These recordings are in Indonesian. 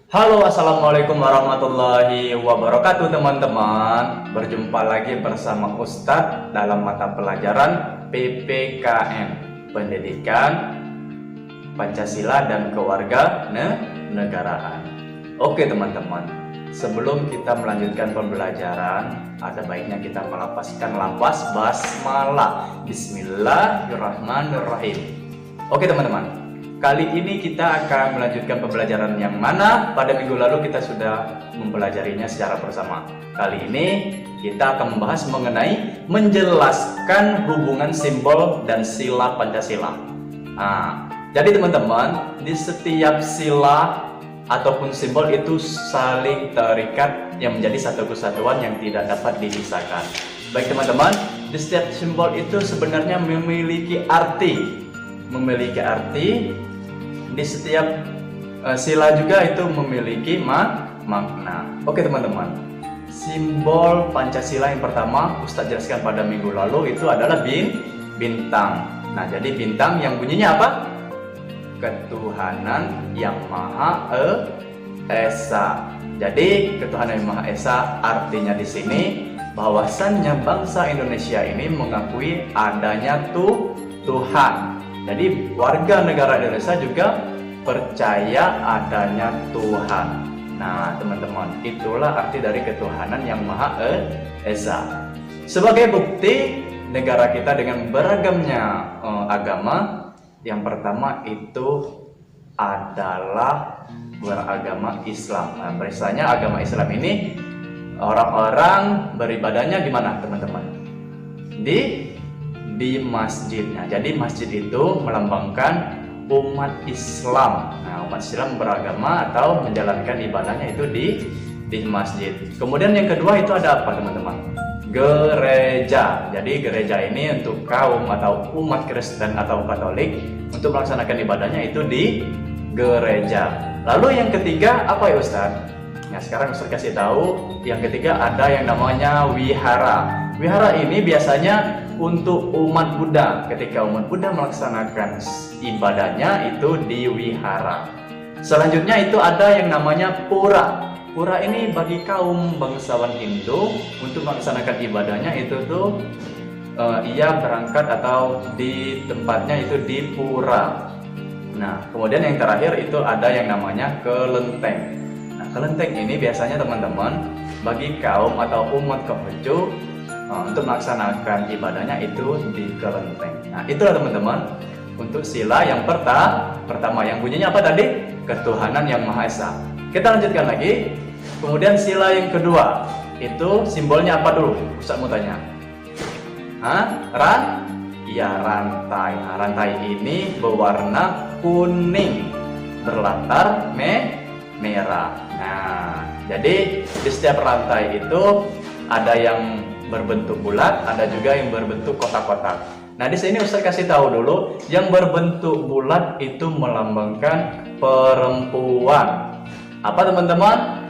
Halo, assalamualaikum warahmatullahi wabarakatuh teman-teman. Berjumpa lagi bersama Ustadz dalam mata pelajaran PPKN, Pendidikan Pancasila dan Keluarga Negaraan. Oke teman-teman, sebelum kita melanjutkan pembelajaran, ada baiknya kita melafazkan lafaz basmalah. Bismillahirrahmanirrahim. Oke teman-teman, kali ini kita akan melanjutkan pembelajaran yang mana pada minggu lalu kita sudah mempelajarinya secara bersama. Kali ini kita akan membahas mengenai menjelaskan hubungan simbol dan sila Pancasila. Jadi teman-teman, di setiap sila ataupun simbol itu saling terikat yang menjadi satu kesatuan yang tidak dapat dipisahkan. Baik teman-teman, di setiap simbol itu sebenarnya memiliki arti. Di setiap sila juga itu memiliki makna. Oke teman-teman, simbol Pancasila yang pertama Ustadz jelaskan pada minggu lalu itu adalah bintang. Nah, jadi bintang yang bunyinya apa? Ketuhanan yang Maha Esa. Jadi ketuhanan yang Maha Esa artinya di sini bahwasannya bangsa Indonesia ini mengakui adanya Tuhan. Jadi warga negara Indonesia juga percaya adanya Tuhan. Nah teman-teman, itulah arti dari ketuhanan yang Maha Esa. Sebagai bukti negara kita dengan beragamnya agama, yang pertama itu adalah beragama Islam. Nah, biasanya agama Islam ini orang-orang beribadahnya di mana teman-teman? Di masjidnya. Jadi masjid itu melambangkan umat Islam. Nah, umat Islam beragama atau menjalankan ibadahnya itu di masjid. Kemudian yang kedua itu ada apa teman-teman? Gereja. Jadi gereja ini untuk kaum atau umat Kristen atau Katolik untuk melaksanakan ibadahnya itu di gereja. Lalu yang ketiga apa ya Ustadz? Nah sekarang Ustadz kasih tahu, yang ketiga ada yang namanya wihara. Wihara ini biasanya untuk umat Buddha. Ketika umat Buddha melaksanakan ibadahnya itu di wihara. Selanjutnya itu ada yang namanya pura. Pura ini bagi kaum bangsawan Hindu untuk melaksanakan ibadahnya itu tuh ia berangkat atau di tempatnya itu di pura. Nah, kemudian yang terakhir itu ada yang namanya kelenteng. Nah, kelenteng ini biasanya teman-teman bagi kaum atau umat Konghucu untuk melaksanakan ibadahnya itu di kelenteng. Nah, itulah teman-teman untuk sila yang pertama yang bunyinya apa tadi? Ketuhanan yang Maha Esa. Kita lanjutkan lagi. Kemudian sila yang kedua itu simbolnya apa dulu? Ustaz mau tanya. Rantai. Nah, rantai ini berwarna kuning berlatar merah. Nah, jadi di setiap rantai itu ada yang berbentuk bulat, ada juga yang berbentuk kotak-kotak. Nah, di sini Ustaz kasih tahu dulu, yang berbentuk bulat itu melambangkan perempuan. Apa teman-teman?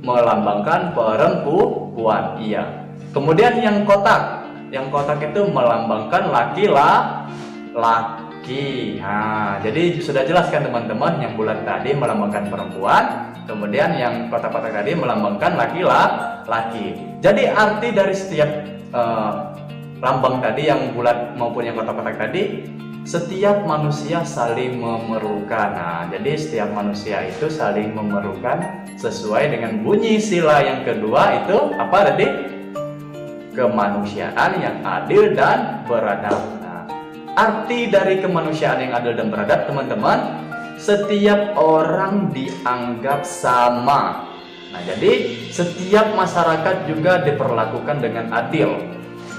Melambangkan perempuan. Iya. Kemudian yang kotak itu melambangkan laki-laki. Nah, jadi sudah jelaskan teman-teman, yang bulat tadi melambangkan perempuan. Kemudian yang kotak-kotak tadi melambangkan laki-laki. Jadi arti dari setiap lambang tadi, yang bulat maupun yang kotak-kotak tadi, setiap manusia saling memerlukan. Nah, jadi setiap manusia itu saling memerlukan sesuai dengan bunyi sila yang kedua itu apa tadi? Kemanusiaan yang adil dan beradab. Nah, arti dari kemanusiaan yang adil dan beradab teman-teman, setiap orang dianggap sama. Nah, jadi setiap masyarakat juga diperlakukan dengan adil.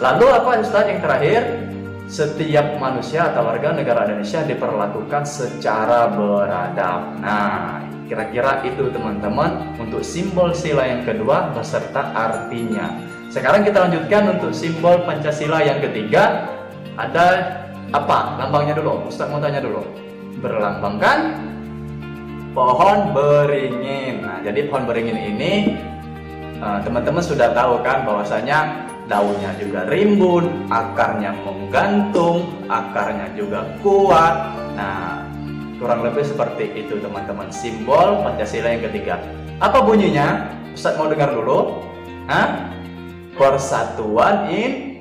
Lalu apa Ustaz yang terakhir? Setiap manusia atau warga negara Indonesia diperlakukan secara beradab. Nah, kira-kira itu teman-teman untuk simbol sila yang kedua beserta artinya. Sekarang kita lanjutkan untuk simbol Pancasila yang ketiga. Ada apa? Lambangnya dulu. Ustaz mau tanya dulu. Berlambangkan pohon beringin. Nah, jadi pohon beringin ini teman-teman sudah tahu kan bahwasanya daunnya juga rimbun, akarnya menggantung, akarnya juga kuat. Nah, kurang lebih seperti itu teman-teman, simbol Pancasila yang ketiga. Apa bunyinya? Ustadz mau dengar dulu. Persatuan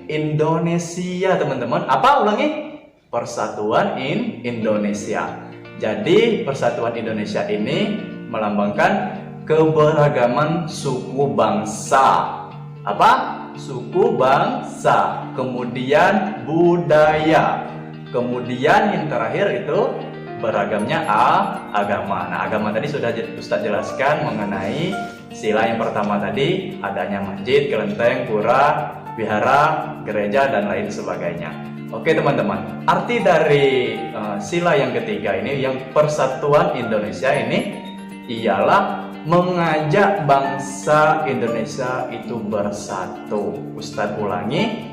Indonesia teman-teman. Apa? Ulangi. Persatuan Indonesia. Jadi Persatuan Indonesia ini melambangkan keberagaman suku bangsa. Apa? Suku bangsa. Kemudian budaya. Kemudian yang terakhir itu beragamnya agama. Nah, agama tadi sudah Ustadz jelaskan mengenai sila yang pertama tadi, adanya masjid, kelenteng, pura, wihara, gereja, dan lain sebagainya. Oke teman-teman, arti dari sila yang ketiga ini, yang Persatuan Indonesia ini, ialah mengajak bangsa Indonesia itu bersatu. Ustadz ulangi,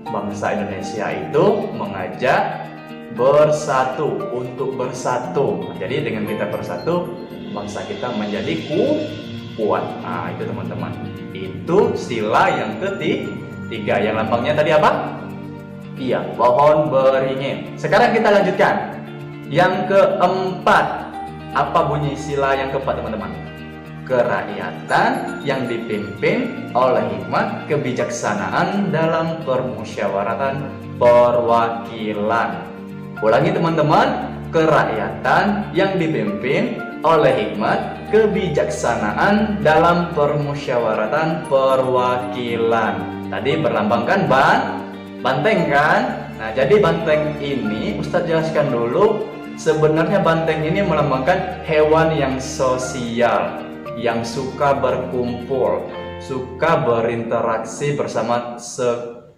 bangsa Indonesia itu mengajak bersatu, untuk bersatu. Jadi dengan kita bersatu, bangsa kita menjadi kuat. Nah itu teman-teman, itu sila yang ketiga. Yang lambangnya tadi apa? Iya, pohon beringin. Sekarang kita lanjutkan yang keempat. Apa bunyi sila yang keempat teman-teman? Kerakyatan yang dipimpin oleh hikmat kebijaksanaan dalam permusyawaratan perwakilan. Ulangi teman-teman, kerakyatan yang dipimpin oleh hikmat kebijaksanaan dalam permusyawaratan perwakilan. Tadi berlambangkan banteng kan? Nah, jadi banteng ini Ustadz jelaskan dulu. Sebenarnya banteng ini melambangkan hewan yang sosial, yang suka berkumpul, suka berinteraksi bersama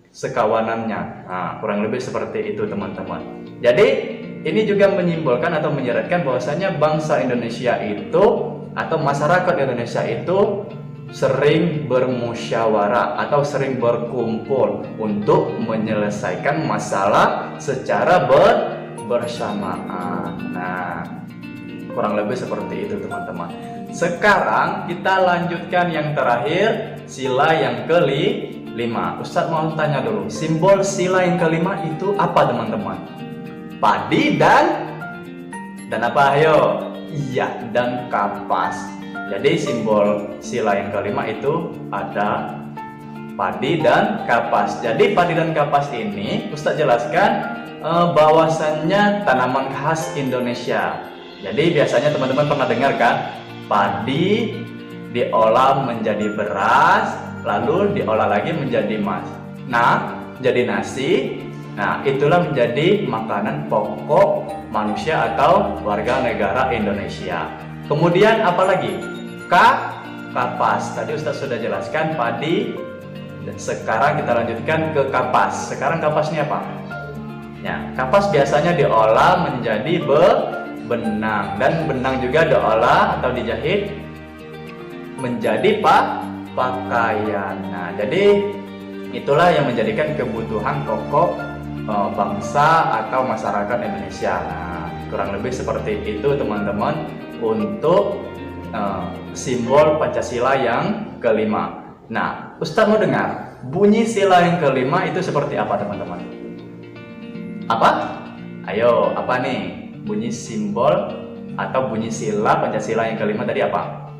sekawanannya. Nah, kurang lebih seperti itu teman-teman. Jadi ini juga menyimbolkan atau menyeratkan bahwasanya bangsa Indonesia itu atau masyarakat Indonesia itu sering bermusyawarah atau sering berkumpul untuk menyelesaikan masalah secara bersamaan. Nah, kurang lebih seperti itu teman-teman. Sekarang kita lanjutkan yang terakhir, sila yang kelima. Ustadz mau tanya dulu, simbol sila yang kelima itu apa teman-teman? Padi dan apa? Ayo. Iya, dan kapas. Jadi simbol sila yang kelima itu ada padi dan kapas. Jadi padi dan kapas ini Ustadz jelaskan bahwasannya tanaman khas Indonesia. Jadi biasanya teman-teman pernah dengar kan, padi diolah menjadi beras, lalu diolah lagi menjadi jadi nasi. Nah, itulah menjadi makanan pokok manusia atau warga negara Indonesia. Kemudian apalagi? Kapas. Tadi Ustadz sudah jelaskan padi. Sekarang kita lanjutkan ke kapas. Sekarang kapas ini apa? Ya, kapas biasanya diolah menjadi benang, dan benang juga diolah atau dijahit menjadi pakaian. Nah, jadi itulah yang menjadikan kebutuhan pokok bangsa atau masyarakat Indonesia. Nah, kurang lebih seperti itu teman-teman untuk simbol Pancasila yang kelima. Nah, Ustadz mau dengar bunyi sila yang kelima itu seperti apa teman-teman? Apa? Ayo, apa nih bunyi simbol atau bunyi sila Pancasila yang kelima tadi apa?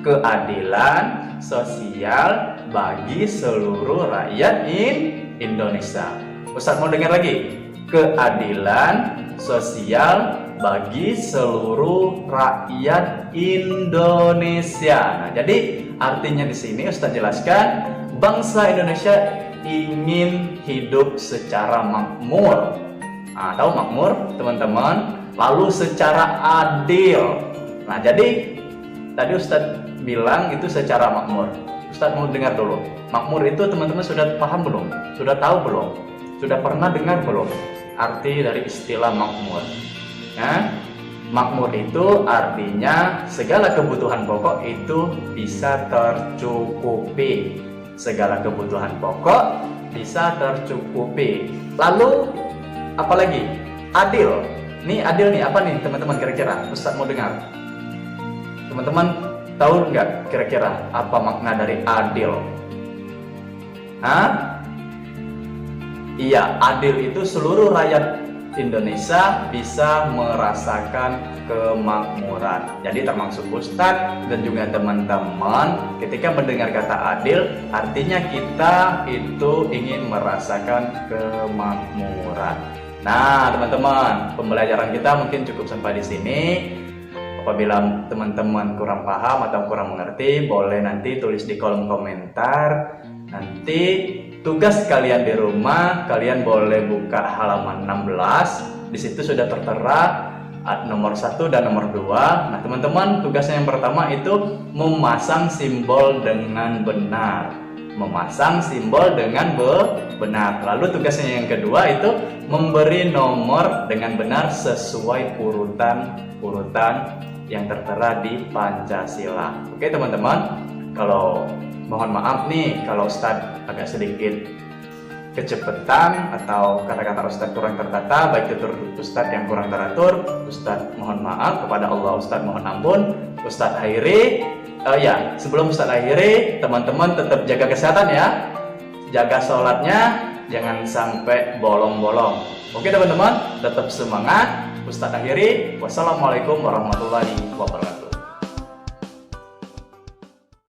Keadilan sosial bagi seluruh rakyat Indonesia. Ustadz mau dengar lagi. Keadilan sosial bagi seluruh rakyat Indonesia. Nah, jadi artinya di sini Ustadz jelaskan bangsa Indonesia ingin hidup secara makmur. Nah, tahu makmur teman-teman? Lalu secara adil. Nah, jadi tadi Ustadz bilang itu secara makmur. Ustadz mau dengar dulu. Makmur itu teman-teman sudah paham belum? Sudah tahu belum? Sudah pernah dengar belum arti dari istilah makmur? Nah, makmur itu artinya segala kebutuhan pokok itu bisa tercukupi. Segala kebutuhan pokok bisa tercukupi. Lalu apalagi? Adil. Nih adil nih apa nih teman-teman kira-kira? Ustadz mau dengar. Teman-teman tahu nggak kira-kira apa makna dari adil? Iya, adil itu seluruh rakyat Indonesia bisa merasakan kemakmuran. Jadi termasuk Ustadz dan juga teman-teman, ketika mendengar kata adil, artinya kita itu ingin merasakan kemakmuran. Nah, teman-teman, pembelajaran kita mungkin cukup sampai di sini. Apabila teman-teman kurang paham atau kurang mengerti, boleh nanti tulis di kolom komentar. Nanti tugas kalian di rumah, kalian boleh buka halaman 16. Di situ sudah tertera nomor 1 dan nomor 2. Nah, teman-teman, tugasnya yang pertama itu memasang simbol dengan benar. Memasang simbol dengan benar. Lalu tugasnya yang kedua itu memberi nomor dengan benar sesuai urutan yang tertera di Pancasila. Oke, teman-teman, kalau mohon maaf nih kalau Ustadz agak sedikit kecepatan atau kata-kata Ustadz kurang tertata, baik tutur Ustadz yang kurang teratur, Ustadz mohon maaf, kepada Allah Ustadz mohon ampun. Ustadz akhiri, sebelum Ustadz akhiri, teman-teman tetap jaga kesehatan ya, jaga sholatnya, jangan sampai bolong-bolong. Oke teman-teman, tetap semangat. Ustadz akhiri, wassalamualaikum warahmatullahi wabarakatuh.